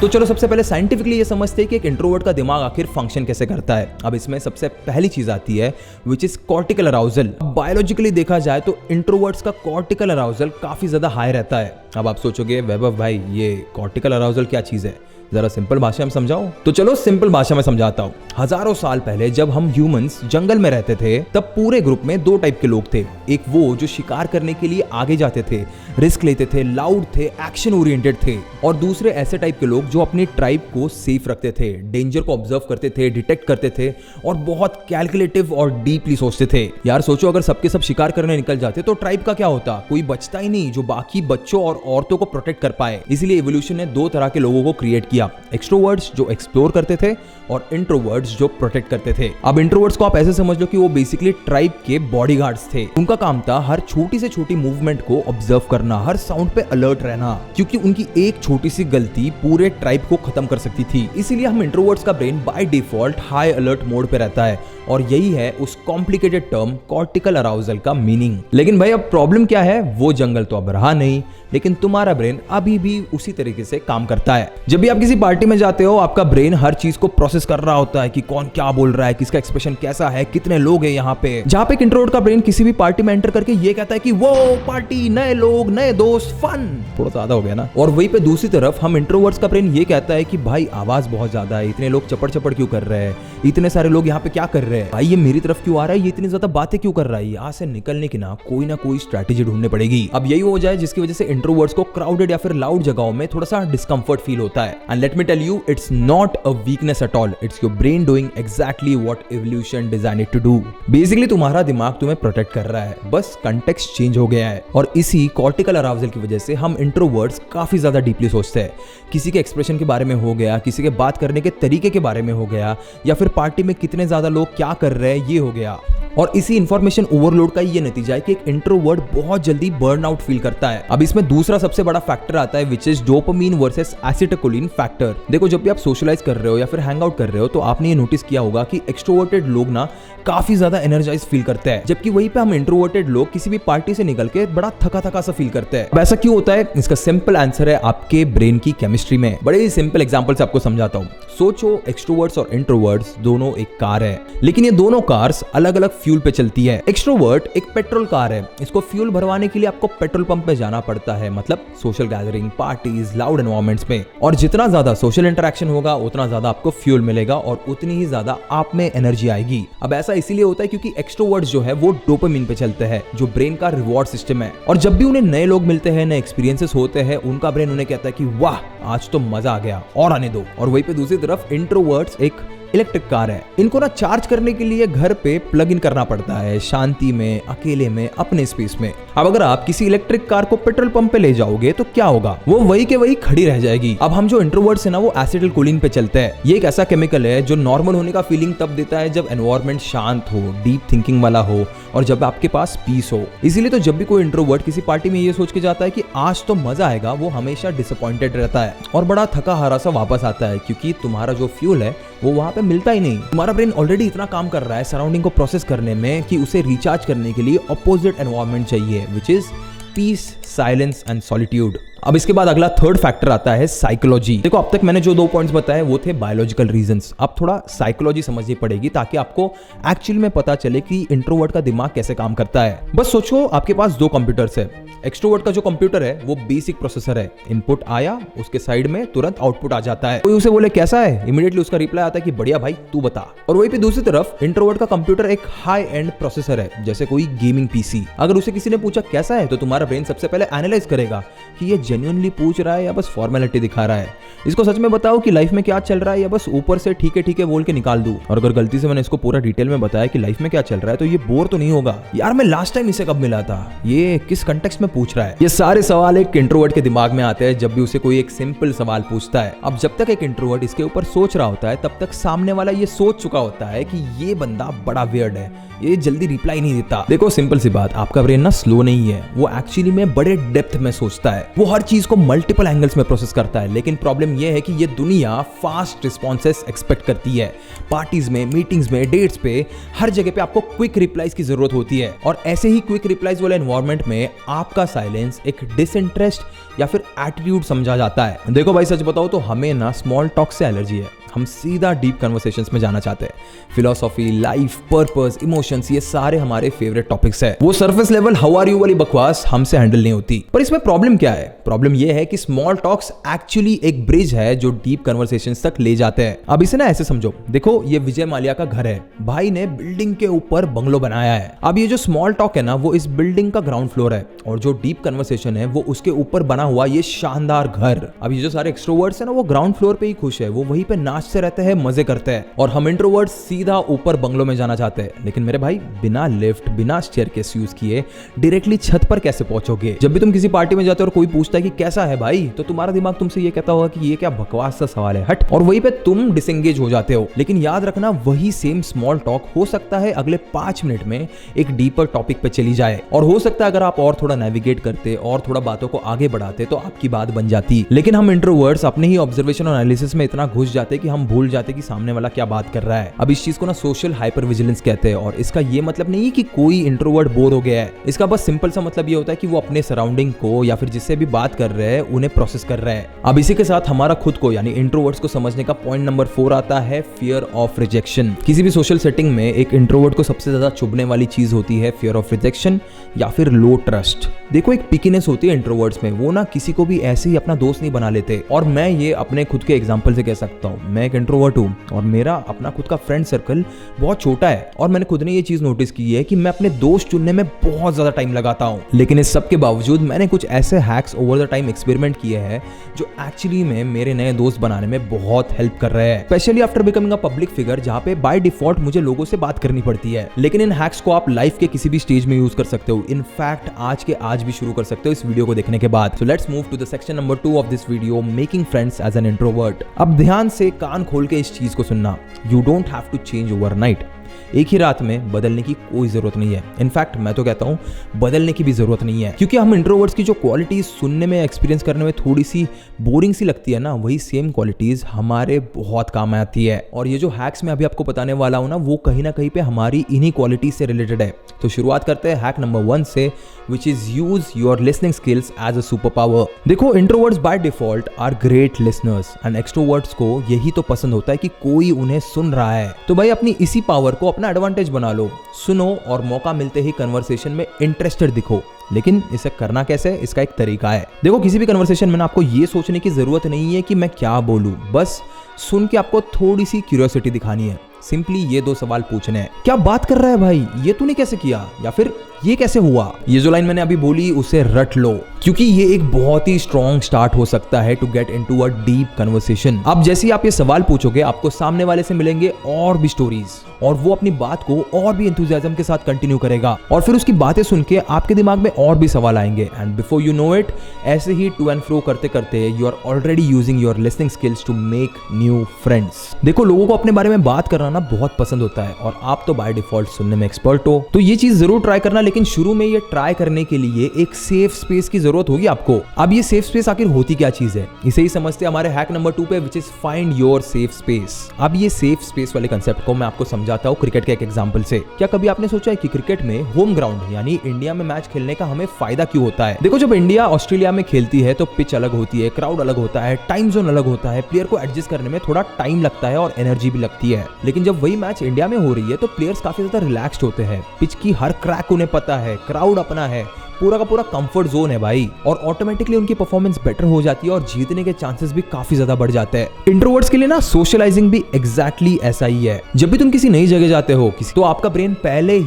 तो चलो सबसे पहले साइंटिफिकली ये समझते हैं कि एक इंट्रोवर्ट का दिमाग आखिर फंक्शन कैसे करता है। अब इसमें सबसे पहली चीज आती है which is cortical arousal. Biologically देखा जाए तो इंट्रोवर्ट्स का कॉर्टिकल अराउजल काफी ज्यादा हाई रहता है। अब आप सोचोगे वैभव भाई ये कॉर्टिकल अराउजल क्या चीज है, जरा सिंपल भाषा में समझाओ। तो चलो सिंपल भाषा में समझाता हूँ। हजारों साल पहले जब हम ह्यूमंस जंगल में रहते थे तब पूरे ग्रुप में दो टाइप के लोग थे। एक वो जो शिकार करने के लिए आगे जाते थे, रिस्क लेते थे, लाउड थे, एक्शन ओरिएंटेड थे, और दूसरे ऐसे टाइप के लोग जो अपनी ट्राइब को सेफ रखते थे, डेंजर को ऑब्जर्व करते थे, डिटेक्ट करते थे और बहुत कैलकुलेटिव और डीपली सोचते थे। यार सोचो अगर सबके सब शिकार करने निकल जाते तो ट्राइब का क्या होता, कोई बचता ही नहीं जो बाकी बच्चों और औरतों को प्रोटेक्ट कर पाए। इसलिए इवोल्यूशन ने दो तरह के लोगों को क्रिएट किया, एक्सट्रोवर्ट्स जो एक्सप्लोर करते थे और इंट्रोवर्ट्स जो प्रोटेक्ट करते थे। अब इंट्रोवर्ट्स को आप ऐसे समझ लो कि वो बेसिकली ट्राइब के बॉडीगार्ड्स थे। उनका काम था हर छोटी से छोटी मूवमेंट को ऑब्जर्व करना, हर साउंड पे अलर्ट रहना, क्योंकि उनकी एक छोटी सी गलती पूरे ट्राइब को खत्म कर सकती थी। इसीलिए हम इंट्रोवर्ट्स का brain by default high alert mode पे रहता है और यही है उस कॉम्प्लिकेटेड टर्म कॉर्टिकल अराउजल का मीनिंग। लेकिन भाई अब प्रॉब्लम क्या है, वो जंगल तो अब रहा नहीं, लेकिन तुम्हारा ब्रेन अभी भी उसी तरीके से काम करता है। जब भी आप किसी पार्टी में जाते हो आपका ब्रेन हर चीज को प्रोसेस कर रहा होता है कि कौन क्या बोल रहा है, किसका एक्सप्रेशन कैसा है, कितने लोग हैं यहाँ पे। जहाँ पे एक इंट्रोवर्ट का ब्रेन किसी भी पार्टी में एंटर करके ये कहता है कि वो पार्टी, नए लोग, नए दोस्त, फन, थोड़ा ज्यादा हो गया ना। और वहीं पे दूसरी तरफ हम इंट्रोवर्ट्स का ब्रेन ये कहता है कि भाई आवाज बहुत ज्यादा है, इतने लोग चपड़ चपड़ क्यों कर रहे हैं, इतने सारे लोग यहाँ पे क्या कर रहे हैं, भाई ये मेरी तरफ क्यों आ रहा है, ये इतनी ज्यादा बातें क्यों कर रहा है, यहाँ से निकलने की ना कोई स्ट्रैटेजी ढूंढनी पड़ेगी। अब यही हो जाए जिसकी वजह से इंट्रोवर्ट्स को क्राउडेड या फिर लाउड जगहों में थोड़ा सा डिस्कंफर्ट फील होता है। And let me tell you, it's not a weakness at all, it's your brain doing exactly what evolution designed it to do. Basically तुम्हारा दिमाग तुम्हें प्रोटेक्ट कर रहा है, बस कंटेक्स्ट चेंज हो गया है। और इसी कॉर्टिकल अराउजल की वजह से हम इंट्रोवर्ट्स काफी ज्यादा डीपली सोचते हैं। किसी के एक्सप्रेशन के बारे में हो गया, किसी के बात करने के तरीके के बारे में हो गया, या फिर पार्टी में कितने ज्यादा लोग क्या कर रहे हैं ये हो गया। और इसी इंफॉर्मेशन ओवरलोड का ये नतीजा है कि एक इंट्रोवर्ट बहुत जल्दी बर्नआउट फील करता है। अब इसमें दूसरा सबसे बड़ा फैक्टर आता है which is dopamine versus acetylcholine factor. देखो जब भी आप सोशलाइज कर रहे हो या फिर हैंग आउट कर रहे हो तो आपने ये नोटिस किया होगा कि एक्सट्रोवर्टेड लोग ना काफी ज्यादा एनर्जाइज फील करते हैं, जबकि वहीं पे हम इंट्रोवर्टेड लोग किसी भी पार्टी से निकल के बड़ा थका थका सा फील करते हैं। ऐसा क्यों होता है? इसका सिंपल आंसर है आपके ब्रेन की केमिस्ट्री में। बड़े ही सिंपल एग्जांपल से आपको समझाता हूँ। सोचो एक्सट्रोवर्ट्स और इंट्रोवर्ट्स दोनों एक कार है, लेकिन ये दोनों कार्स अलग अलग फ्यूल पे चलती है। एक्सट्रोवर्ट एक पेट्रोल कार है, इसको फ्यूल भरवाने के लिए आपको पेट्रोल पंप पे जाना पड़ता है, मतलब social gathering, parties, loud environments में। और जितना ज्यादा सोशल इंटरेक्शन होगा उतना ज्यादा आपको फ्यूल मिलेगा और उतनी ही ज्यादा आप में एनर्जी आएगी। अब ऐसा इसीलिए होता है क्योंकि एक्सट्रोवर्ट्स जो है वो डोपामिन पे चलते हैं, जो ब्रेन का रिवॉर्ड सिस्टम है। और जब भी उन्हें नए लोग मिलते हैं, नए एक्सपीरियंसेस होते हैं, उनका ब्रेन उन्हें कहता है कि वाह आज तो मजा आ गया और आने दो। और वहीं पे दूसरी तरफ इंट्रोवर्ट्स एक इलेक्ट्रिक कार है, इनको ना चार्ज करने के लिए घर पे प्लग इन करना पड़ता है, शांति में, अकेले में, अपने स्पेस में। अब अगर आप किसी इलेक्ट्रिक कार को पेट्रोल पंप पे ले जाओगे तो क्या होगा, वो वही के वही खड़ी रह जाएगी। अब हम जो इंट्रोवर्ट्स है ना वो एसिटाइलकोलिन पे चलते हैं। ये एक ऐसा केमिकल है जो नॉर्मल होने का फीलिंग तब देता है जब एनवायरनमेंट शांत हो, डीप थिंकिंग वाला हो और जब आपके पास पीस हो। इसीलिए तो जब भी कोई इंट्रोवर्ट किसी पार्टी में ये सोच के जाता है कि आज तो मजा आएगा, वो हमेशा डिसअपॉइंटेड रहता है और बड़ा थका हारा सा वापस आता है, क्योंकि तुम्हारा जो फ्यूल है वो वहां पे मिलता ही नहीं। तुम्हारा ब्रेन ऑलरेडी इतना काम कर रहा है सराउंडिंग को प्रोसेस करने में कि उसे रिचार्ज करने के लिए ऑपोजिट एनवायरनमेंट चाहिए, which is peace, silence and solitude. अब इसके बाद अगला थर्ड फैक्टर आता है साइकोलॉजी। देखो अब तक मैंने जो 2 पॉइंट्स बताए वो थे बायोलॉजिकल रीजंस, अब थोड़ा साइकोलॉजी समझनी पड़ेगी ताकि आपको एक्चुअली में पता चले कि इंट्रोवर्ट का दिमाग कैसे काम करता है। बस सोचो आपके पास 2 कंप्यूटर्स है। एक्सट्रोवर्ट का जो कंप्यूटर है वो बेसिक प्रोसेसर है, इनपुट आया उसके साइड में तुरंत आउटपुट आ जाता है। कोई उसे बोले कैसा है, इमीडिएटली उसका रिप्लाई आता है कि बढ़िया भाई तू बता। और वहीं पे दूसरी तरफ इंट्रोवर्ट का कंप्यूटर एक हाई एंड प्रोसेसर है, जैसे कोई गेमिंग पीसी। अगर उसे किसी ने पूछा कैसा है तो तुम्हारा ब्रेन सबसे पहले एनालाइज करेगा कि ये जेन्युइनली पूछ रहा है या बस फॉर्मेलिटी दिखा रहा है, इसको सच में बताओ कि लाइफ में क्या चल रहा है या बस ऊपर से ठीक है बोल के निकाल दूं। और अगर गलती से मैंने इसको पूरा डिटेल में बताया कि लाइफ में क्या चल रहा है तो ये बोर तो नहीं होगा, यार मैं लास्ट टाइम इसे कब मिला था, ये किस कंटेक्स्ट में पूछ रहा है। ये सारे सवाल एक इंट्रोवर्ट के दिमाग में आते हैं जब भी उसे कोई एक सिंपल सवाल पूछता है। अब जब तक एक इंट्रोवर्ट इसके ऊपर सोच रहा होता है तब तक सामने वाला ये सोच चुका होता है कि ये बंदा बड़ा वियर्ड है, ये जल्दी रिप्लाई नहीं देता। देखो सिंपल सी बात, आपका ब्रेन ना स्लो नहीं है, वो एक्चुअली में बड़े डेप्थ में सोचता है। वो हर चीज को मल्टीपल एंगल्स में प्रोसेस करता है। लेकिन प्रॉब्लम यह है कि ये दुनिया फास्ट रिस्पॉन्सेस एक्सपेक्ट करती है। पार्टीज में, मीटिंग्स में, डेट्स पे, हर जगह पे आपको क्विक रिप्लाईज की जरूरत होती है। और ऐसे ही क्विक रिप्लाईज वाले एनवायरनमेंट में आपका साइलेंस एक डिसइंटरेस्ट या फिर एटीट्यूड समझा जाता है। देखो भाई, सच बताओ तो हमें ना स्मॉल टॉक से एलर्जी है। हम सीधा डीप कन्वर्सेशंस में जाना चाहते हैं। फिलॉसफी, लाइफ, पर्पस, इमोशंस, ये सारे हमारे फेवरेट टॉपिक्स है। वो surface level how are you वाली बकवास हमसे हैंडल नहीं होती। पर इसमें प्रॉब्लम क्या है? प्रॉब्लम ये है कि स्मॉल टॉक्स एक्चुअली एक ब्रिज है जो डीप कन्वर्सेशंस तक ले जाते हैं। अब इसे ना ऐसे समझो, देखो ये विजय माल्या का घर है। भाई ने बिल्डिंग के ऊपर बंगलो बनाया है। अब ये जो स्मॉल टॉक है ना, वो इस बिल्डिंग का ग्राउंड फ्लोर है, और जो डीप कन्वर्सेशन है वो उसके ऊपर बना हुआ ये शानदार घर। अब ये जो सारे एक्सट्रोवर्ट्स है ना, वो ग्राउंड फ्लोर पे ही खुश है, वो वहीं पे नाचते रहते हैं, मजे करते हैं। और हम इंट्रोवर्ट्स सीधा ऊपर बंगलो में जाना चाहते हैं। लेकिन मेरे भाई, बिना लिफ्ट, बिना स्टेयरकेस यूज किए डायरेक्टली छत पर कैसे पहुंचोगे? जब भी तुम किसी पार्टी में जाते हो और कोई पूछता है कि कैसा है भाई, तो तुम्हारा दिमाग तुमसे ये कहता होगा कि ये क्या बकवास सा सवाल है, हट। और वहीं पे तुम डिसएंगेज हो जाते हो। लेकिन याद रखना, वही सेम स्मॉल टॉक हो सकता है अगले 5 मिनट में एक डीपर टॉपिक पे चली जाए। और हो सकता है अगर आप और थोड़ा नेविगेट करते और थोड़ा बातों को आगे बढ़ाते तो आपकी बात बन जाती। लेकिन हम इंट्रोवर्ट्स अपने ही ऑब्जर्वेशन और एनालिसिस में इतना घुस जाते कि हम भूल जाते कि सामने वाला क्या बात कर रहा है। अब इस चीज को ना सोशल हाइपर विजिलेंस कहते हैं। और इसका ये मतलब नहीं कि कोई इंट्रोवर्ट बोर हो गया है। इसका बस सिंपल सा मतलब ये होता है कि वो अपने सराउंडिंग को या फिर जिससे भी बात कर रहे हैं उन्हें प्रोसेस कर रहा है। अब इसी के साथ हमारा खुद को यानी इंट्रोवर्ट्स को समझने का पॉइंट नंबर 4 आता है, फियर ऑफ रिजेक्शन। किसी भी सोशल सेटिंग में एक इंट्रोवर्ट को सबसे ज्यादा चुभने वाली चीज होती है फियर ऑफ रिजेक्शन या फिर लो ट्रस्ट। देखो, एक पिकीनेस होती है इंट्रोवर्ट्स में, वो ना किसी को भी ऐसे ही अपना दोस्त नहीं बना लेते। और मैं ये अपने खुद के एग्जांपल से कह सकता हूँ। मैं एक इंट्रोवर्ट हूँ और मेरा अपना खुद का फ्रेंड सर्कल बहुत छोटा है। और मैंने खुद ने ये चीज नोटिस की है कि मैं अपने दोस्त चुनने में बहुत ज्यादा टाइम लगाता हूँ। लेकिन इस सब के बावजूद मैंने कुछ ऐसे hacks over the time experiment किए हैं जो एक्चुअली में मेरे नए दोस्त बनाने में बहुत हेल्प कर रहे हैं, specially after becoming a public figure, जहाँ पे बाय डिफॉल्ट मुझे लोगों से बात करनी पड़ती है। लेकिन इन हैक्स को आप लाइफ के किसी भी स्टेज में यूज कर सकते हो। इनफैक्ट आज के आज भी शुरू कर सकते हो इस वीडियो को देखने के बाद। So let's move to the section number 2 of this video, making friends as an introvert. अब ध्यान से कान खोल के इस चीज को सुनना। You don't have to change overnight. एक ही रात में बदलने की कोई जरूरत नहीं है। इनफैक्ट मैं तो कहता हूं बदलने की भी जरूरत नहीं है, क्योंकि हम इंट्रोवर्ट्स की जो क्वालिटीज सुनने में, एक्सपीरियंस करने में थोड़ी सी बोरिंग सी लगती है ना, वही सेम क्वालिटीज हमारे बहुत काम आती है। और ये जो हैक्स मैं अभी आपको बताने वाला हूं ना, वो कहीं ना कहीं पे हमारी इन्हीं क्वालिटीज से रिलेटेड है। तो शुरुआत करते हैं हैक नंबर 1 से, which is use your listening skills as a super power. देखो, introverts by default are great listeners and extroverts को यही तो पसंद होता है कि कोई उन्हें सुन रहा है। तो भाई अपनी इसी पावर को अपना एडवांटेज बना लो। सुनो और मौका मिलते ही कन्वर्सेशन में इंटरेस्टेड दिखो। लेकिन इसे करना कैसे, इसका एक तरीका है। देखो, किसी भी कन्वर्सेशन में ना आपको ये सोचने की जरूरत नहीं है कि मैं क्या बोलूं, बस सुन के आपको थोड़ी सी क्यूरियोसिटी दिखानी है। सिंपली ये 2 सवाल पूछने हैं। क्या बात कर रहा है भाई, ये तूने कैसे किया, या फिर ये कैसे हुआ। ये जो लाइन मैंने अभी बोली उसे रट लो, क्योंकि ये एक बहुत ही स्ट्रॉन्ग स्टार्ट हो सकता है to get into a deep conversation. अब जैसे ही आप ये सवाल पूछोगे, आपको सामने वाले से मिलेंगे और भी स्टोरीज, और वो अपनी बात को और भी एंथुसियाज्म के साथ कंटिन्यू करेगा। और फिर उसकी बातें सुन के आपके दिमाग में और भी सवाल आएंगे। And before you know it, ऐसे ही टू एंड फ्रो करते करते you are already using your listening skills to make new friends. देखो, लोगों को अपने बारे में बात करना ना बहुत पसंद होता है, और आप तो बाय डिफॉल्ट सुनने में एक्सपर्ट हो, तो ये चीज जरूर ट्राई करना। लेकिन शुरू में ये ट्राई करने के लिए एक सेफ स्पेस की जरूरत होगी आपको। अब ये सेफ स्पेस आखिर होती क्या चीज है, इसे ही समझते हैं हमारे हैक नंबर 2 पे, which is find your safe space. अब ये सेफ स्पेस वाले कंसेप्ट को मैं आपको समझाता हूँ क्रिकेट के एक एग्जांपल से। क्या कभी आपने सोचा है कि क्रिकेट में होम ग्राउंड यानी इंडिया में मैच खेलने का हमें फायदा क्यों होता है? देखो, जब इंडिया ऑस्ट्रेलिया में खेलती है तो पिच अलग होती है, क्राउड अलग होता है, टाइम जोन अलग होता है, प्लेयर को एडजस्ट करने में थोड़ा टाइम लगता है और एनर्जी भी लगती है। लेकिन जब वही मैच इंडिया में हो रही है तो प्लेयर्स काफी ज्यादा रिलैक्स्ड होते हैं, पिच की हर क्रैक उन्हें पता है, क्राउड अपना है, पूरा का पूरा कंफर्ट जोन है भाई, और ऑटोमेटिकली उनकी परफॉर्मेंस बेटर हो जाती है और जीतने के चांसेस भी काफी ज्यादा बढ़ जाते हैं। इंट्रोवर्ट्स के लिए ना सोशलाइजिंग भी एग्जैक्टली ऐसा ही है। जब भी तुम किसी नई जगह जाते हो तो आपका ब्रेन पहले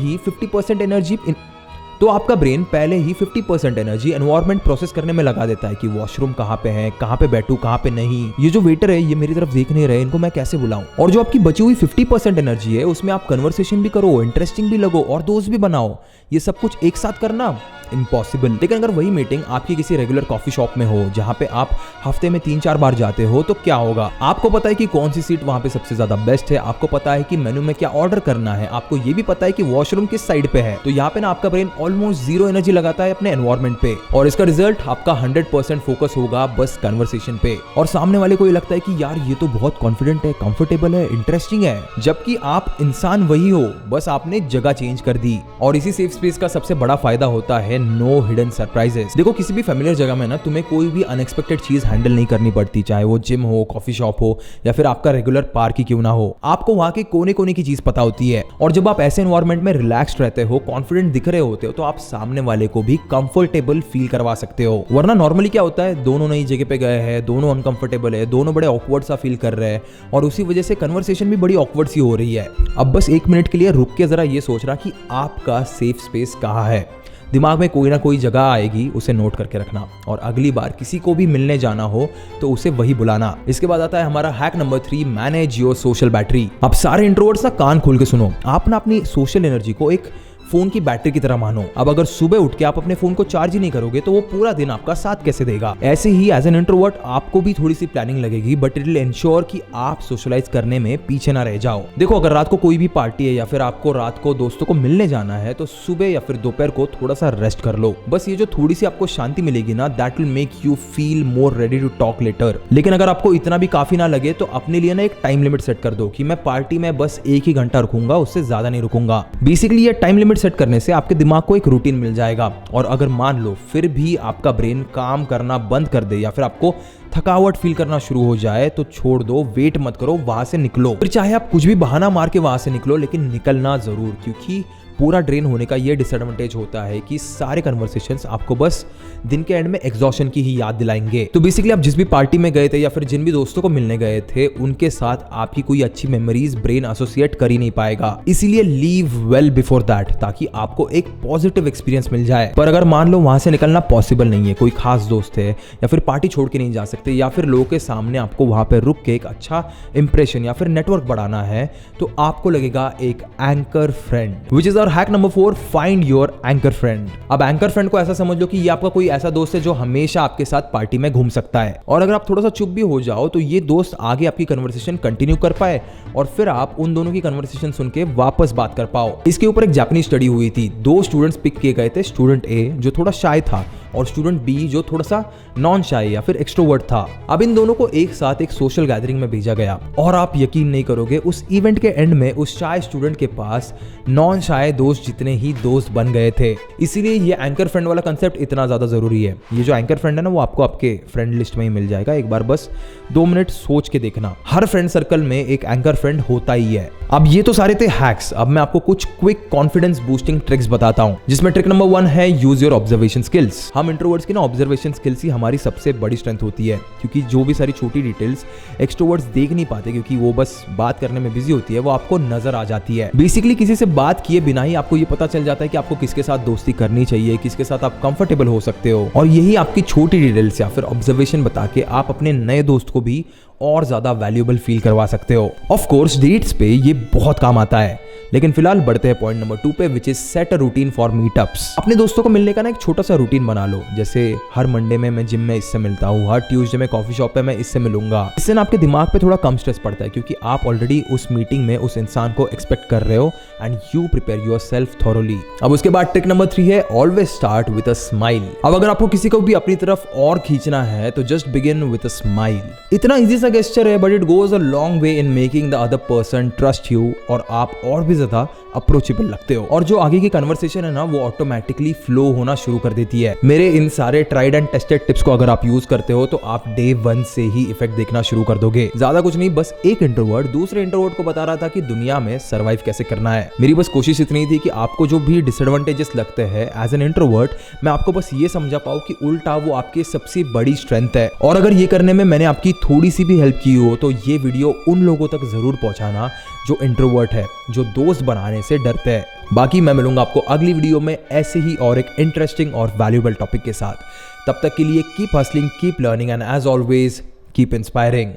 ही 50% एनर्जी एनवायरनमेंट प्रोसेस करने में लगा देता है कि वॉशरूम कहाँ पे है, कहाँ पे बैठूं, कहाँ पे नहीं, ये जो वेटर है ये मेरी तरफ देख नहीं रहे, इनको मैं कैसे बुलाऊं। और जो आपकी बची हुई 50% एनर्जी है उसमें आप कन्वर्सेशन भी करो, इंटरेस्टिंग भी लगो और दोस्त भी बनाओ। ये सब कुछ एक साथ करना इम्पॉसिबल। लेकिन अगर वही मीटिंग आपकी किसी रेगुलर कॉफी शॉप में हो जहां पे आप हफ्ते में 3-4 बार जाते हो तो क्या होगा? आपको पता है कि कौन सी सीट वहां पे सबसे ज्यादा बेस्ट है, आपको पता है कि मेनू में क्या ऑर्डर करना है, आपको ये भी पता है कि वॉशरूम किस साइड पे है। तो यहाँ पे ना आपका ब्रेन ऑलमोस्ट 0 एनर्जी लगाता है अपने एनवायरमेंट पे, और इसका रिजल्ट आपका 100% फोकस होगा बस कन्वर्सेशन पे। और सामने वाले को ये लगता है कि यार ये तो बहुत कॉन्फिडेंट है, कंफर्टेबल है, इंटरेस्टिंग है, जबकि आप इंसान वही हो, बस आपने जगह चेंज कर दी। और इसी सेफ स्पेस का सबसे बड़ा फायदा होता है नो हिडन सरप्राइजेस। देखो किसी भी फैमिलियर जगह में ना तुम्हें कोई भी अनएक्सपेक्टेड चीज हैंडल नहीं करनी पड़ती, चाहे वो जिम हो, कॉफी शॉप हो या फिर आपका रेगुलर पार्क ही क्यों ना हो। आपको वहां के कोने कोने की चीज पता होती है, और जब आप ऐसे एनवायरमेंट में रिलैक्स्ड रहते हो, कॉन्फिडेंट दिख रहे होते हो, तो आप सामने वाले को भी कंफर्टेबल फील करवा सकते हो। वरना नॉर्मली क्या होता है, दोनों नई जगह पे गए हैं, दोनों अनकंफर्टेबल है, दोनों बड़े ऑकवर्ड सा फील कर रहे हैं, और उसी वजह से कन्वर्सेशन भी बड़ी ऑकवर्ड सी हो रही है। अब बस 1 मिनट के लिए रुक के जरा ये सोचना कि आपका सेफ स्पेस कहाँ है। दिमाग में कोई ना कोई जगह आएगी, उसे नोट करके रखना, और अगली बार किसी को भी मिलने जाना हो तो उसे वही बुलाना। इसके बाद आता है हमारा hack number 3, manage your social battery. अब सारे इंट्रोवर्ट्स ना कान खोल के सुनो, आप ना अपनी सोशल एनर्जी को एक फोन की बैटरी की तरह मानो। अब अगर सुबह उठ के आप अपने फोन को चार्ज ही नहीं करोगे तो वो पूरा दिन आपका साथ कैसे देगा? ऐसे ही एज एन इंट्रोवर्ट आपको भी थोड़ी सी प्लानिंग लगेगी, बट इट विल एंश्योर कि आप सोशलाइज करने में पीछे ना रह जाओ। देखो अगर रात को कोई भी पार्टी है या फिर आपको रात को दोस्तों को मिलने जाना है तो सुबह या फिर दोपहर को थोड़ा सा रेस्ट कर लो। बस ये जो थोड़ी सी आपको शांति मिलेगी ना, that will make you feel more ready to talk later. लेकिन अगर आपको इतना भी काफी ना लगे तो अपने लिए ना एक टाइम लिमिट सेट कर दो कि मैं पार्टी में बस 1 ही घंटा रुकूंगा, उससे ज्यादा नहीं रुकूंगा। बेसिकली ये टाइम लिमिट सेट करने से आपके दिमाग को एक रूटीन मिल जाएगा। और अगर मान लो फिर भी आपका ब्रेन काम करना बंद कर दे या फिर आपको थकावट फील करना शुरू हो जाए तो छोड़ दो, वेट मत करो, वहां से निकलो। फिर चाहे आप कुछ भी बहाना मार के वहां से निकलो, लेकिन निकलना जरूर, क्योंकि पूरा ड्रेन होने का ये डिसएडवांटेज होता है कि सारे कन्वर्सेशंस आपको बस दिन के एंड में एग्जॉशन की ही याद दिलाएंगे। तो बेसिकली आप जिस भी पार्टी में गए थे या फिर जिन भी दोस्तों को मिलने गए थे, उनके साथ आपकी कोई अच्छी मेमोरीज ब्रेन एसोसिएट कर ही नहीं पाएगा। इसीलिए लीव वेल बिफोर दैट, ताकि आपको एक पॉजिटिव एक्सपीरियंस मिल जाए। पर अगर मान लो वहां से निकलना पॉसिबल नहीं है, कोई खास दोस्त है या फिर पार्टी छोड़ के नहीं जा सकते, या फिर लोगों के सामने आपको वहां पर रुक के एक अच्छा इंप्रेशन या फिर नेटवर्क बढ़ाना है, तो आपको लगेगा एक anchor friend, which is our hack number 4, find your anchor friend. अब एंकर फ्रेंड को ऐसा समझ लो कि ये आपका कोई ऐसा दोस्त है जो हमेशा आपके साथ पार्टी में घूम सकता है, और अगर आप थोड़ा सा चुप भी हो जाओ तो ये दोस्त आगे आपकी कन्वर्सेशन कंटिन्यू कर पाए और फिर आप उन दोनों की कन्वर्सेशन सुन के वापस बात कर पाओ। इसके ऊपर एक जापानी स्टडी हुई थी। 2 स्टूडेंट्स पिक किए गए थे, स्टूडेंट ए जो थोड़ा शाय था और स्टूडेंट बी जो थोड़ा सा नॉन शाय या फिर एक्सट्रोवर्ट था। अब इन दोनों को एक साथ एक सोशल गैदरिंग में भेजा गया, और आप यकीन नहीं करोगे, उस इवेंट के एंड में उस शाय स्टूडेंट के पास नॉन शाय दोस्त जितने ही दोस्त बन गए थे। इसीलिए ये एंकर फ्रेंड वाला कंसेप्ट इतना ज्यादा जरूरी है। ये जो एंकर फ्रेंड है ना, वो आपको आपके फ्रेंड लिस्ट में ही मिल जाएगा। एक बार बस 2 मिनट सोच के देखना, हर फ्रेंड सर्कल में एक एंकर फ्रेंड होता ही है। अब ये तो सारे थे हैक्स। अब मैं आपको कुछ क्विक कॉन्फिडेंस बूस्टिंग ट्रिक्स बताता हूं, जिसमें ट्रिक नंबर 1 है यूज योर ऑब्जर्वेशन स्किल्स। हम इंट्रोवर्ट्स की ना ऑब्जर्वेशन स्किल्स ही हमारी सबसे बड़ी स्ट्रेंथ होती है, क्योंकि जो भी सारी छोटी डिटेल्स एक्सट्रोवर्ट्स देख नहीं पाते क्योंकि वो बस बात करने में बिजी होती है, वो आपको नजर आ जाती है। बेसिकली किसी से बात किए बिना ही आपको ये पता चल जाता है कि आपको किसके साथ दोस्ती करनी चाहिए, किसके साथ आप कंफर्टेबल हो सकते हो, और यही आपकी छोटी डिटेल्स या फिर ऑब्जर्वेशन बता के आप अपने नए दोस्त को भी और ज्यादा वैल्यूएबल फील करवा सकते हो। ऑफ कोर्स डेट्स पे ये बहुत काम आता है, लेकिन फिलहाल बढ़ते हैं पॉइंट नंबर 2 पे, which is set a routine for meetups. अपने दोस्तों को मिलने का ना एक छोटा सा रूटीन बना लो, जैसे हर मंडे में मैं जिम में इससे मिलता हूँ, हर ट्यूसडे में कॉफी शॉप पे मैं इससे मिलूंगा। इससे ना आपके दिमाग पे थोड़ा कम स्ट्रेस पड़ता है, क्योंकि आप ऑलरेडी उस मीटिंग में उस इंसान को एक्सपेक्ट कर रहे हो and you prepare yourself thoroughly. अब उसके बाद ट्रिक नंबर 3 है always start with a smile. अब अगर आपको किसी को भी अपनी तरफ और खींचना है तो just begin with a smile. इतना इजी सा गेस्चर है, but it goes a long way in making the other person trust you, और आप और भी ज्यादा अप्रोचेबल लगते हो, और जो आगे की कन्वर्सेशन है ना, वो ऑटोमेटिकली फ्लो होना शुरू कर देती है। मेरे इन सारे ट्राइड एंड टेस्टेड टिप्स को अगर आप यूज करते हो तो आप डे 1 से ही इफेक्ट देखना शुरू कर दोगे। ज्यादा कुछ नहीं, बस एक इंट्रोवर्ट दूसरे इंट्रोवर्ट को बता रहा था कि दुनिया में सर्वाइव कैसे करना है। मेरी बस कोशिश इतनी थी कि आपको जो भी डिसएडवांटेजेस लगते हैं एज एन इंट्रोवर्ट, मैं आपको बस ये समझा पाऊं कि उल्टा वो आपकी सबसे बड़ी स्ट्रेंथ है। और अगर ये करने में मैंने आपकी थोड़ी सी भी हेल्प की हो तो ये वीडियो उन लोगों तक जरूर पहुंचाना जो इंट्रोवर्ट है, जो दोस्त बनाने से डरते हैं। बाकी मैं मिलूंगा आपको अगली वीडियो में ऐसे ही और एक इंटरेस्टिंग और वैल्यूएबल टॉपिक के साथ। तब तक के लिए keep hustling, keep learning and as always keep inspiring.